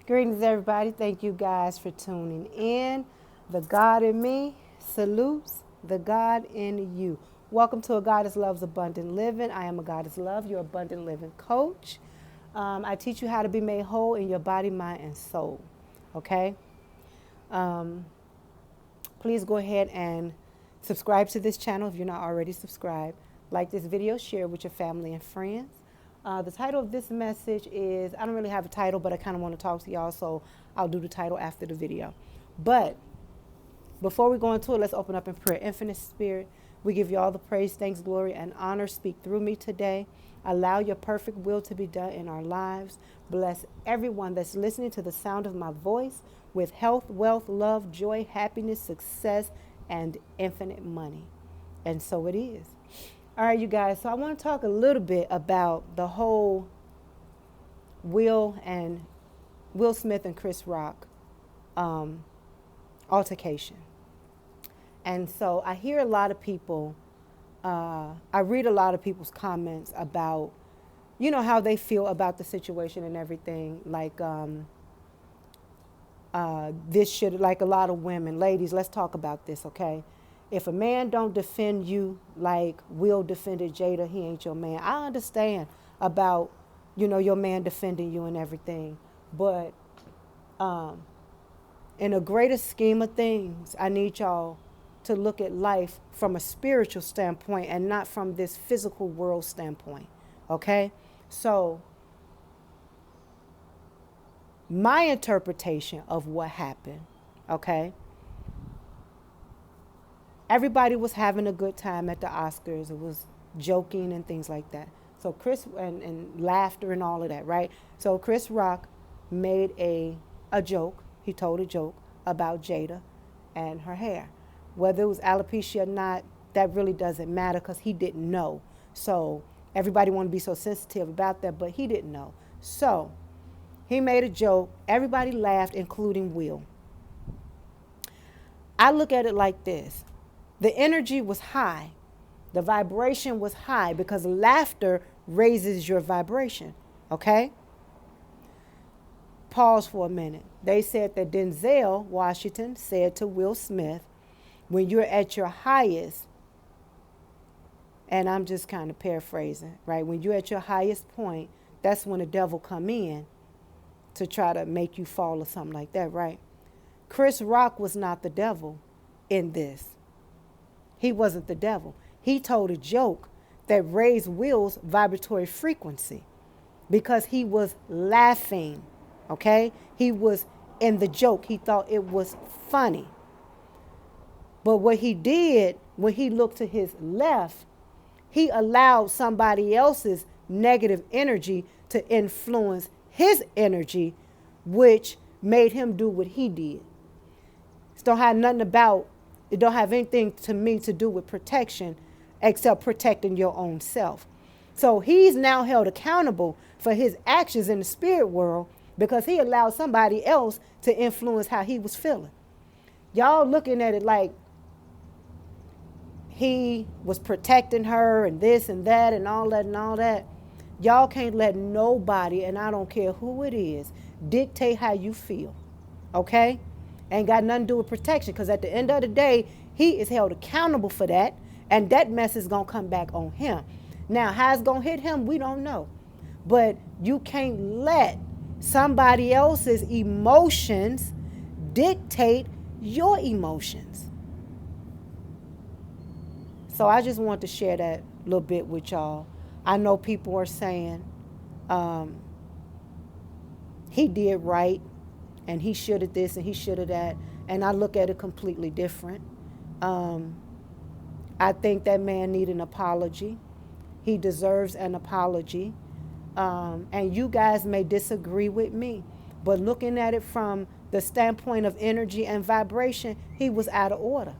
Greetings, everybody. Thank you guys for tuning in. The God in me salutes the God in you. Welcome to A Goddess Loves Abundant Living. I am A Goddess Love, your abundant living coach. I teach you how to be made whole in your body, mind, and soul. Okay? Please go ahead and subscribe to this channel if you're not already subscribed. Like this video, share with your family and friends. The title of this message is, I don't really have a title, but I kind of want to talk to y'all, so I'll do the title after the video. But before we go into it, let's open up in prayer. Infinite Spirit, we give you all the praise, thanks, glory, and honor. Speak through me today. Allow your perfect will to be done in our lives. Bless everyone that's listening to the sound of my voice with health, wealth, love, joy, happiness, success, and infinite money. And so it is. All right, you guys. So I want to talk a little bit about the whole Will Smith and Chris Rock altercation. And so I hear a lot of people, I read a lot of people's comments about, how they feel about the situation and everything. Like this should, like a lot of women, ladies, let's talk about this, okay? If a man don't defend you like Will defended Jada, he ain't your man. I understand about, your man defending you and everything. But in a greater scheme of things, I need y'all to look at life from a spiritual standpoint and not from this physical world standpoint. Okay? So my interpretation of what happened, okay? Everybody was having a good time at the Oscars. It was joking and things like that. So Chris, and laughter and all of that, right? So Chris Rock made a joke. He told a joke about Jada and her hair. Whether it was alopecia or not, that really doesn't matter because he didn't know. So everybody wanted to be so sensitive about that, but he didn't know. So he made a joke. Everybody laughed, including Will. I look at it like this. The energy was high. The vibration was high because laughter raises your vibration. Okay? Pause for a minute. They said that Denzel Washington said to Will Smith, when you're at your highest, and I'm just kind of paraphrasing, right? When you're at your highest point, that's when the devil come in to try to make you fall or something like that, right? Chris Rock was not the devil in this. He wasn't the devil. He told a joke that raised Will's vibratory frequency because he was laughing, okay? He was in the joke. He thought it was funny. But what he did, when he looked to his left, he allowed somebody else's negative energy to influence his energy, which made him do what he did. It don't have anything to me to do with protection except protecting your own self. So he's now held accountable for his actions in the spirit world because he allowed somebody else to influence how he was feeling. Y'all looking at it like he was protecting her and this and that and all that and all that. Y'all can't let nobody, and I don't care who it is, dictate how you feel. Okay? Ain't got nothing to do with protection because at the end of the day, he is held accountable for that, and that mess is going to come back on him. Now, how it's going to hit him, we don't know. But you can't let somebody else's emotions dictate your emotions. So I just want to share that little bit with y'all. I know people are saying he did right and he should have this and he should have that. And I look at it completely different. I think that man needs an apology. He deserves an apology. And you guys may disagree with me, but looking at it from the standpoint of energy and vibration, he was out of order.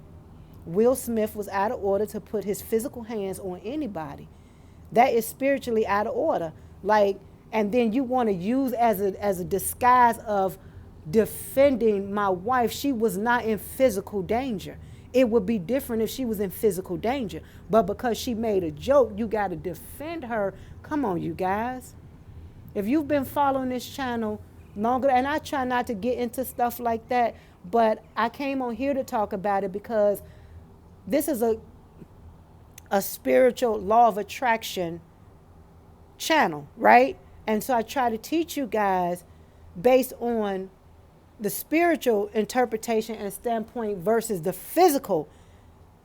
Will Smith was out of order to put his physical hands on anybody. That is spiritually out of order. And then you want to use as a disguise of defending my wife. She was not in physical danger. It would be different if she was in physical danger. But because she made a joke, you got to defend her. Come on, you guys. If you've been following this channel longer. And I try not to get into stuff like that, but I came on here to talk about it because this is a spiritual law of attraction channel, right? And so I try to teach you guys based on the spiritual interpretation and standpoint versus the physical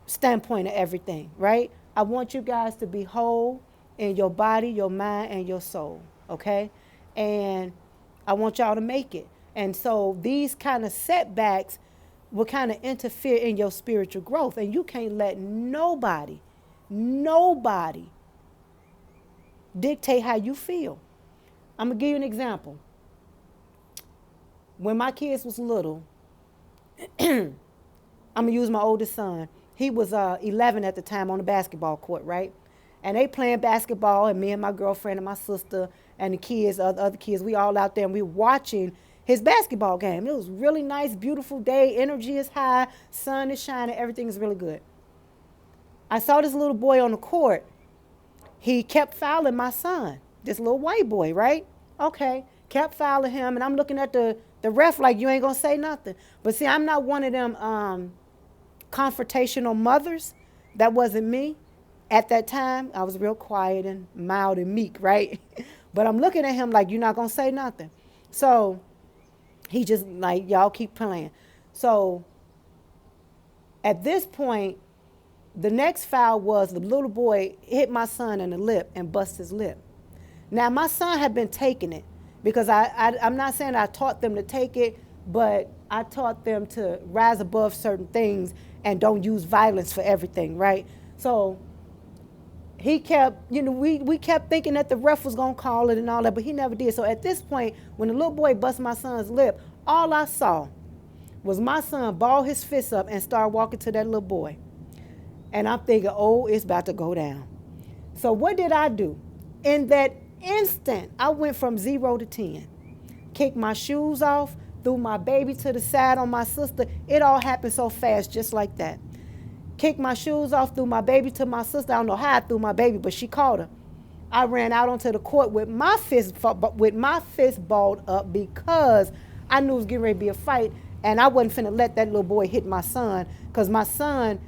standpoint of everything, right? I want you guys to be whole in your body, your mind, and your soul, okay? And I want y'all to make it. And so these kind of setbacks will kind of interfere in your spiritual growth. And you can't let nobody dictate how you feel. I'm going to give you an example. When my kids was little, I'm going to use my oldest son. He was 11 at the time on the basketball court, right? And they playing basketball, and me and my girlfriend and my sister and the kids, other kids, we all out there, and we watching his basketball game. It was really nice, beautiful day. Energy is high, sun is shining, everything is really good. I saw this little boy on the court. He kept fouling my son, this little white boy, right? Okay, kept fouling him, and I'm looking at the ref like, you ain't gonna say nothing. But see, I'm not one of them confrontational mothers. That wasn't me. At that time, I was real quiet and mild and meek, right? But I'm looking at him like, you're not gonna say nothing. So he just like, y'all keep playing. So at this point, the next foul was the little boy hit my son in the lip and bust his lip. Now, my son had been taking it because I'm not saying I taught them to take it, but I taught them to rise above certain things and don't use violence for everything, right? So he kept, we kept thinking that the ref was going to call it and all that, but he never did. So at this point, when the little boy bust my son's lip, all I saw was my son ball his fist up and start walking to that little boy. And I'm thinking, oh, it's about to go down. So what did I do? In that instant, I went from 0 to 10. Kicked my shoes off, threw my baby to the side on my sister. It all happened so fast, just like that. Kicked my shoes off, threw my baby to my sister. I don't know how I threw my baby, but she caught her. I ran out onto the court with my fist balled up because I knew it was getting ready to be a fight, and I wasn't finna let that little boy hit my son, because my son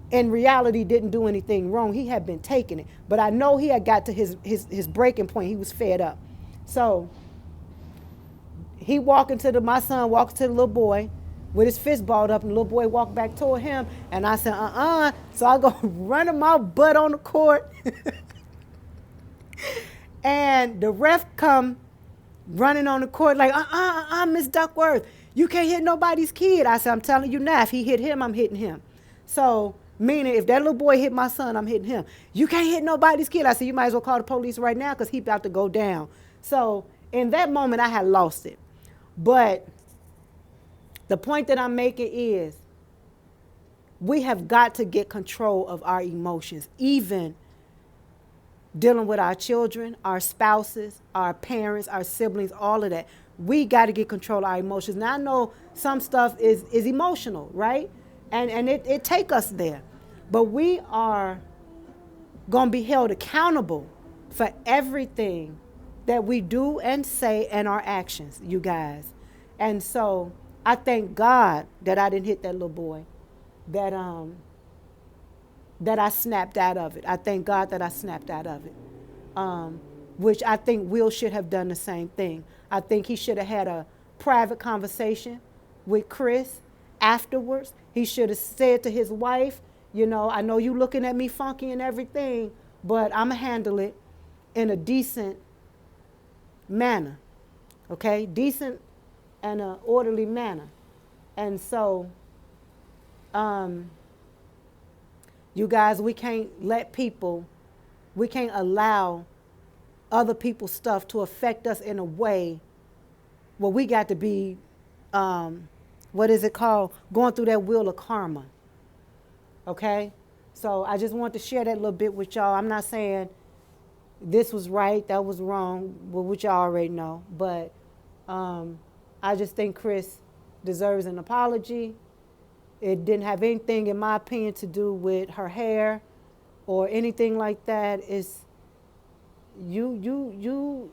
in reality didn't do anything wrong. He had been taking it. But I know he had got to his breaking point. He was fed up. So my son walked to the little boy with his fist balled up, and the little boy walked back toward him. And I said, So I go running my butt on the court. And the ref come running on the court like, Miss Duckworth, you can't hit nobody's kid. I said, I'm telling you now, if he hit him, I'm hitting him. So meaning, if that little boy hit my son, I'm hitting him. You can't hit nobody's kid. I said, you might as well call the police right now because he's about to go down. So in that moment, I had lost it. But the point that I'm making is we have got to get control of our emotions, even dealing with our children, our spouses, our parents, our siblings, all of that. We got to get control of our emotions. Now, I know some stuff is emotional, right? And it take us there. But we are going to be held accountable for everything that we do and say and our actions, you guys. And so I thank God that I didn't hit that little boy, that I snapped out of it. I thank God that I snapped out of it, which I think Will should have done the same thing. I think he should have had a private conversation with Chris afterwards. He should have said to his wife, I know you looking at me funky and everything, but I'm going to handle it in a decent manner, okay? Decent and an orderly manner. And so, you guys, we can't allow other people's stuff to affect us in a way where we got to be, what is it called? Going through that wheel of karma. Okay? So I just want to share that little bit with y'all. I'm not saying this was right, that was wrong, which y'all already know. But I just think Chris deserves an apology. It didn't have anything, in my opinion, to do with her hair or anything like that. It's you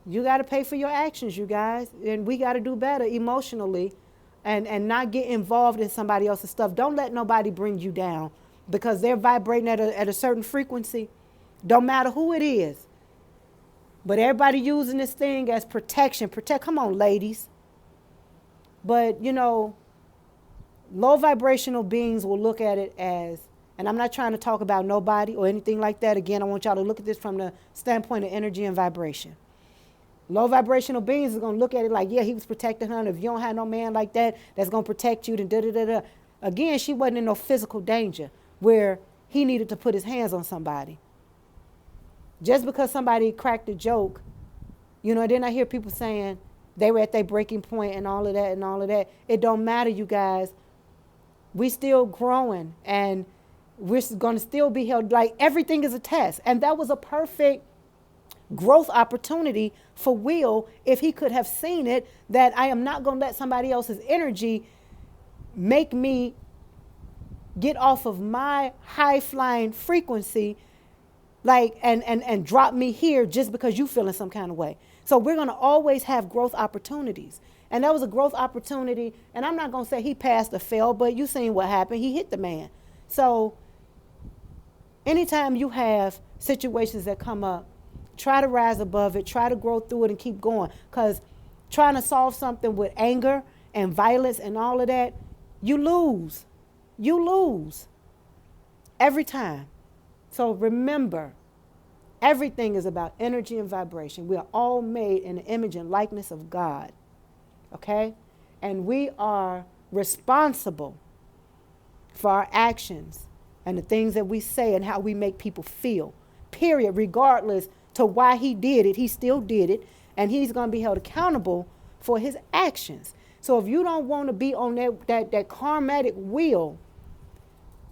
You got to pay for your actions, you guys. And we got to do better emotionally and not get involved in somebody else's stuff. Don't let nobody bring you down because they're vibrating at a certain frequency. Don't matter who it is. But everybody using this thing as protection. Come on, ladies. But, low vibrational beings will look at it as, and I'm not trying to talk about nobody or anything like that. Again, I want y'all to look at this from the standpoint of energy and vibration. Low vibrational beings are going to look at it like, yeah, he was protecting her. And if you don't have no man like that, that's going to protect you, then da-da-da-da. Again, she wasn't in no physical danger where he needed to put his hands on somebody. Just because somebody cracked a joke, then I hear people saying they were at their breaking point and all of that. It don't matter, you guys. We still growing and we're going to still be held. Like everything is a test. And that was a perfect growth opportunity for Will if he could have seen it, that I am not going to let somebody else's energy make me get off of my high flying frequency, like and drop me here just because you feeling some kind of way. So we're going to always have growth opportunities. And that was a growth opportunity. And I'm not going to say he passed or failed, but you seen what happened. He hit the man. So anytime you have situations that come up, try to rise above it, try to grow through it and keep going. Because trying to solve something with anger and violence and all of that, you lose. You lose every time. So remember, everything is about energy and vibration. We are all made in the image and likeness of God. Okay? And we are responsible for our actions and the things that we say and how we make people feel. Period. Regardless to why he did it, he still did it. And he's going to be held accountable for his actions. So if you don't want to be on that karmatic wheel,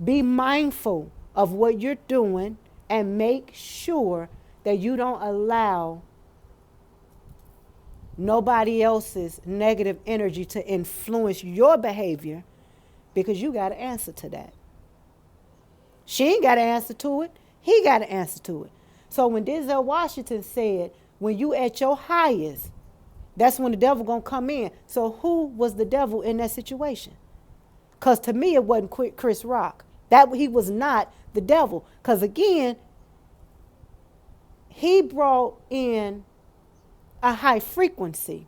be mindful of what you're doing and make sure that you don't allow nobody else's negative energy to influence your behavior, because you got to answer to that. She ain't got to answer to it. He got to answer to it. So when Denzel Washington said, when you at your highest, that's when the devil going to come in. So who was the devil in that situation? Because to me, it wasn't Chris Rock. That he was not the devil. Because again, he brought in a high frequency,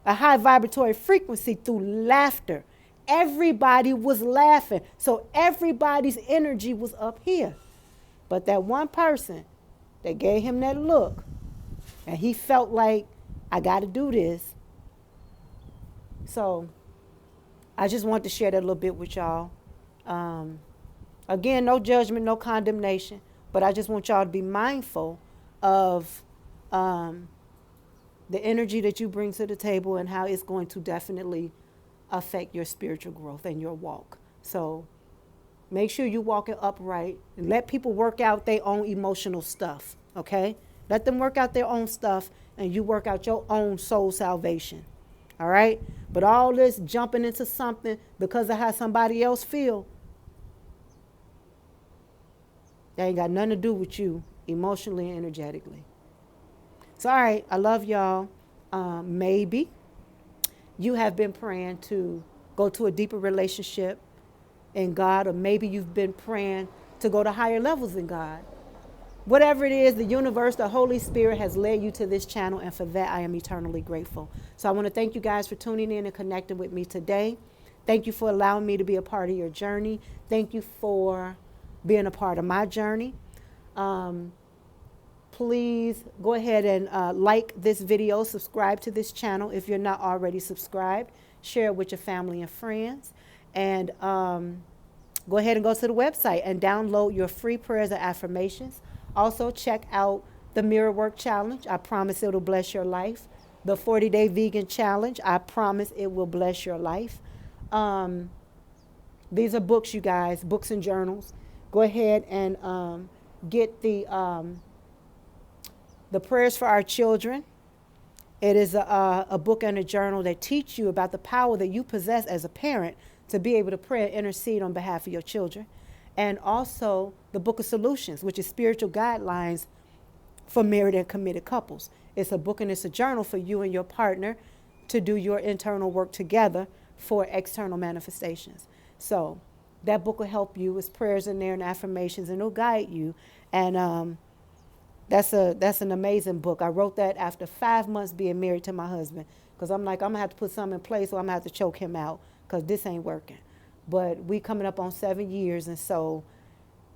a high vibratory frequency through laughter. Everybody was laughing. So everybody's energy was up here. But that one person that gave him that look, and he felt like, I got to do this. So I just want to share that a little bit with y'all. Again, no judgment, no condemnation, but I just want y'all to be mindful of the energy that you bring to the table and how it's going to definitely affect your spiritual growth and your walk. So make sure you walk it upright and let people work out their own emotional stuff, okay? Let them work out their own stuff and you work out your own soul salvation, all right? But all this jumping into something because of how somebody else feel, that ain't got nothing to do with you emotionally and energetically. So, all right, I love y'all. Maybe you have been praying to go to a deeper relationship in God, or maybe you've been praying to go to higher levels in God. Whatever it is, the universe, the Holy Spirit has led you to this channel, and for that I am eternally grateful. So I want to thank you guys for tuning in and connecting with me today. Thank you for allowing me to be a part of your journey. Thank you for being a part of my journey. Please go ahead and like this video, subscribe to this channel if you're not already subscribed, share it with your family and friends, and go ahead and go to the website and download your free prayers and affirmations. Also, check out the Mirror Work Challenge. I promise it'll bless your life. The 40-Day Vegan Challenge. I promise it will bless your life. These are books, you guys, books and journals. Go ahead and get the Prayers for Our Children. It is a book and a journal that teach you about the power that you possess as a parent to be able to pray and intercede on behalf of your children. And also the Book of Solutions, which is spiritual guidelines for married and committed couples. It's a book and it's a journal for you and your partner to do your internal work together for external manifestations. So that book will help you. With prayers in there and affirmations, and it'll guide you. And that's an amazing book. I wrote that after 5 months being married to my husband, because I'm like, I'm gonna have to put something in place, or I'm gonna have to choke him out, because this ain't working. But we coming up on 7 years, and so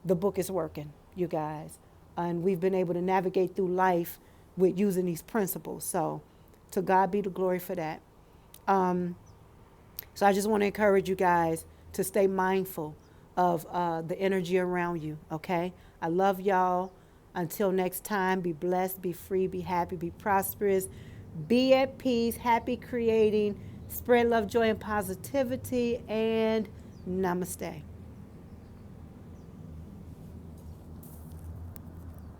the book is working, you guys, and we've been able to navigate through life with using these principles. So to God be the glory for that. So I just want to encourage you guys to stay mindful of the energy around you, okay? I love y'all. Until next time, be blessed, be free, be happy, be prosperous, be at peace, happy creating, spread love, joy, and positivity, and namaste.